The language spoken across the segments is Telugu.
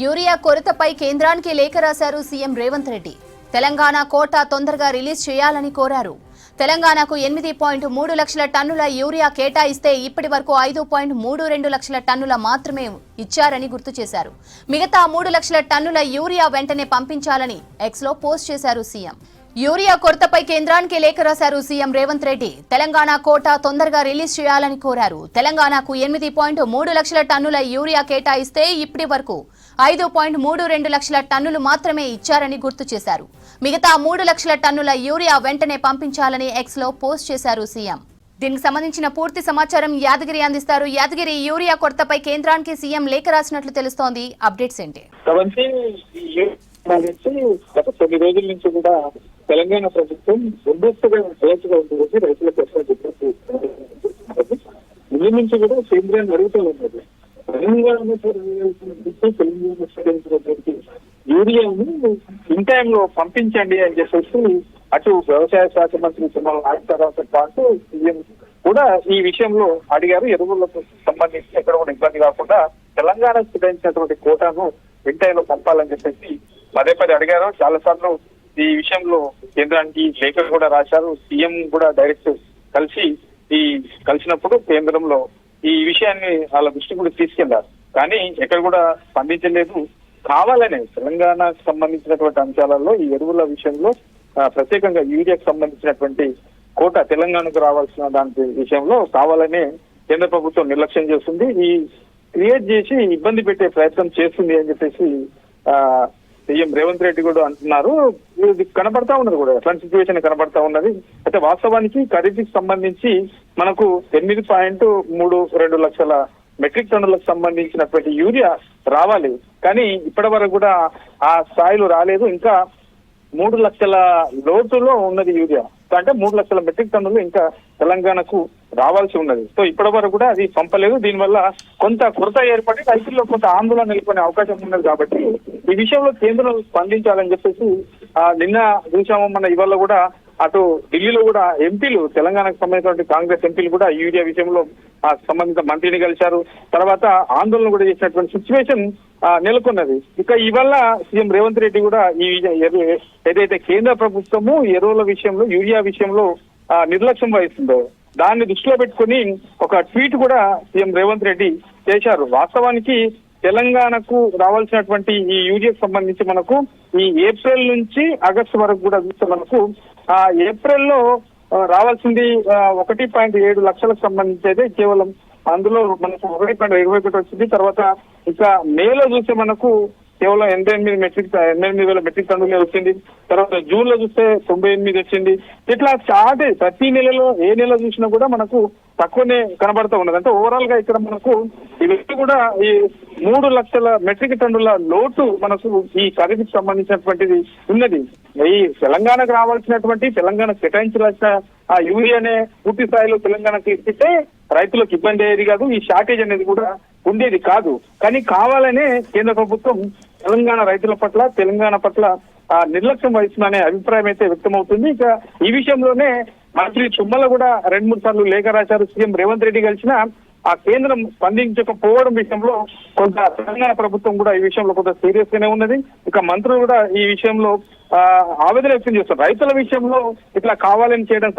యూరియా కొరతపై కేంద్రానికి లేఖ రాశారు సీఎం రేవంత్ రెడ్డి. తెలంగాణ కోటా తొందరగా రిలీజ్ చేయాలని కోరారు. తెలంగాణకు 8.3 లక్షల టన్నుల యూరియా కేటాయిస్తే ఇప్పటి వరకు 5.32 లక్షల టన్నుల మాత్రమే ఇచ్చారని గుర్తు చేశారు. మిగతా 3 లక్షల టన్నుల యూరియా వెంటనే పంపించాలని ఎక్స్లో పోస్ట్ చేశారు సీఎం. యూరియా కొరతపై కేంద్రానికి లేఖ రాశారు సీఎం రేవంత్ రెడ్డి. తెలంగాణ కోటా తొందరగా రిలీజ్ చేయాలని కోరారు. తెలంగాణకు 8.3 లక్షల టన్నుల యూరియా కేటాయిస్తే ఇప్పటి వరకు 5.32 లక్షల టన్నులు మాత్రమే ఇచ్చారని గుర్తు చేశారు. మిగతా 3 లక్షల టన్నుల యూరియా వెంటనే పంపించాలని ఎక్స్లో పోస్ట్ చేశారు సీఎం. దీనికి సంబంధించిన పూర్తి సమాచారం యాదగిరి అందిస్తారు. యాదగిరి, యూరియా కొరతపై కేంద్రానికి సీఎం లేఖ రాసినట్లు తెలుస్తోంది. అప్డేట్స్ ఏంటి? గత కొన్ని రోజుల నుంచి కూడా తెలంగాణ ప్రభుత్వం ముందస్తుగా రైతుగా ఉంటుంది, రైతులకు ముందు నుంచి కూడా కేంద్రాన్ని అడుగుతూ ఉన్నది. యూరియాను ఇన్ టైమ్ లో పంపించండి అని చెప్పేసి అటు వ్యవసాయ శాఖ మంత్రి తుమ్మల నాగేశ్వరరావుతో పాటు సీఎం కూడా ఈ విషయంలో అడిగారు. ఎరువులకు సంబంధించి ఎక్కడ కూడా ఇబ్బంది కాకుండా తెలంగాణకు కేటాయించినటువంటి కోటాను ఇన్ టైమ్ లో పంపాలని చెప్పేసి పదే పదే అడిగారు. చాలా సార్లు ఈ విషయంలో కేంద్రానికి లేఖలు కూడా రాశారు. సీఎం కూడా డైరెక్ట్ కలిసినప్పుడు కేంద్రంలో ఈ విషయాన్ని వాళ్ళ దృష్టి కూడా తీసుకెళ్లారు. కానీ ఎక్కడ కూడా స్పందించలేదు. కావాలనే తెలంగాణకు సంబంధించినటువంటి అంశాలలో ఈ ఎరువుల విషయంలో ప్రత్యేకంగా యూరియాకు సంబంధించినటువంటి కోట తెలంగాణకు రావాల్సిన దాని విషయంలో కావాలనే కేంద్ర ప్రభుత్వం నిర్లక్ష్యం చేస్తుంది. ఈ క్రియేట్ చేసి ఇబ్బంది పెట్టే ప్రయత్నం చేస్తుంది అని చెప్పేసి సీఎం రేవంత్ రెడ్డి కూడా అంటున్నారు. ఇది కనబడతా ఉన్నది కూడా ఎట్లాంటి సిచ్యువేషన్ కనబడతా ఉన్నది. అయితే వాస్తవానికి ఖరీఫ్కి సంబంధించి మనకు 8.32 లక్షల మెట్రిక్ టన్నులకు సంబంధించినటువంటి యూరియా రావాలి. కానీ ఇప్పటి వరకు కూడా ఆ స్థాయిలో రాలేదు. ఇంకా 3 లక్షల లోతులో ఉన్నది యూరియా. అంటే 3 లక్షల మెట్రిక్ టన్నులు ఇంకా తెలంగాణకు రావాల్సి ఉన్నది. సో ఇప్పటి వరకు కూడా అది పంపలేదు. దీనివల్ల కొంత కొరత ఏర్పడి రైతుల్లో కొంత ఆందోళన నెలకొనే అవకాశం ఉన్నది. కాబట్టి ఈ విషయంలో కేంద్రం స్పందించాలని చెప్పేసి నిన్న చూసాము. మన ఇవాళ కూడా అటు ఢిల్లీలో కూడా ఎంపీలు, తెలంగాణకు సంబంధించినటువంటి కాంగ్రెస్ ఎంపీలు కూడా యూరియా విషయంలో సంబంధిత మంత్రిని కలిశారు. తర్వాత ఆందోళన కూడా చేసినటువంటి సిచ్యువేషన్ నెలకొన్నది. ఇక ఇవాళ సీఎం రేవంత్ రెడ్డి కూడా ఈ ఏదైతే కేంద్ర ప్రభుత్వము ఎరువుల విషయంలో, యూరియా విషయంలో నిర్లక్ష్యం వహిస్తుందో దాన్ని దృష్టిలో పెట్టుకుని ఒక ట్వీట్ కూడా సీఎం రేవంత్ రెడ్డి చేశారు. వాస్తవానికి తెలంగాణకు రావాల్సినటువంటి ఈ యూరియాకు సంబంధించి మనకు ఈ ఏప్రిల్ నుంచి ఆగస్టు వరకు కూడా చూస్తే మనకు ఏప్రిల్లో రావాల్సింది 1.7 లక్షలకు సంబంధించి అయితే కేవలం అందులో మనకు 1.21 వచ్చింది. తర్వాత ఇంకా మేలో చూస్తే మనకు కేవలం 88,000 మెట్రిక్ టన్నులే వచ్చింది. తర్వాత జూన్ లో చూస్తే 98 వచ్చింది. ఇట్లా స్టార్ట్ ప్రతి నెలలో ఏ నెల చూసినా కూడా మనకు తక్కువనే కనబడతా ఉన్నది. అంటే ఓవరాల్ గా ఇక్కడ మనకు ఇవి కూడా ఈ 3 లక్షల మెట్రిక్ టన్నుల లోటు మనకు ఈ ఖరీఫ్కి సంబంధించినటువంటిది ఉన్నది. ఈ తెలంగాణకు రావాల్సినటువంటి, తెలంగాణ కేటాయించాల్సిన ఆ యూరియానే పూర్తి స్థాయిలో తెలంగాణకు ఇస్తే రైతులకు ఇబ్బంది అయ్యేది కాదు, ఈ షార్టేజ్ అనేది కూడా ఉండేది కాదు. కానీ కావాలనే కేంద్ర ప్రభుత్వం తెలంగాణ రైతుల పట్ల, తెలంగాణ పట్ల నిర్లక్ష్యం వహిస్తుందనే అభిప్రాయం అయితే వ్యక్తమవుతుంది. ఇక ఈ విషయంలోనే మంత్రి తుమ్మల కూడా 2-3 సార్లు లేఖ రాశారు. సీఎం రేవంత్ రెడ్డి కలిసిన ఆ కేంద్రం స్పందించకపోవడం విషయంలో కొంత తెలంగాణ ప్రభుత్వం కూడా ఈ విషయంలో కొంత సీరియస్ గానే ఉన్నది. ఇక మంత్రులు కూడా ఈ విషయంలో ఆవేదన వ్యక్తం చేస్తారు. రైతుల విషయంలో ఇట్లా కావాలని చేయడం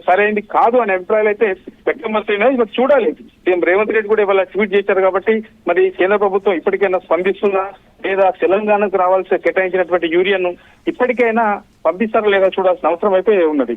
సరైనది కాదు అనే అభిప్రాయాలు అయితే వ్యక్తమవుతున్నాయి. ఇక చూడాలి. సీఎం రేవంత్ రెడ్డి కూడా ఇవాళ ట్వీట్ చేశారు కాబట్టి మరి కేంద్ర ప్రభుత్వం ఇప్పటికైనా స్పందిస్తుందా, లేదా తెలంగాణకు రావాల్సి కేటాయించినటువంటి యూరియాను ఇప్పటికైనా పంపిస్తారా లేదా చూడాల్సిన అవసరం అయితే ఉన్నది.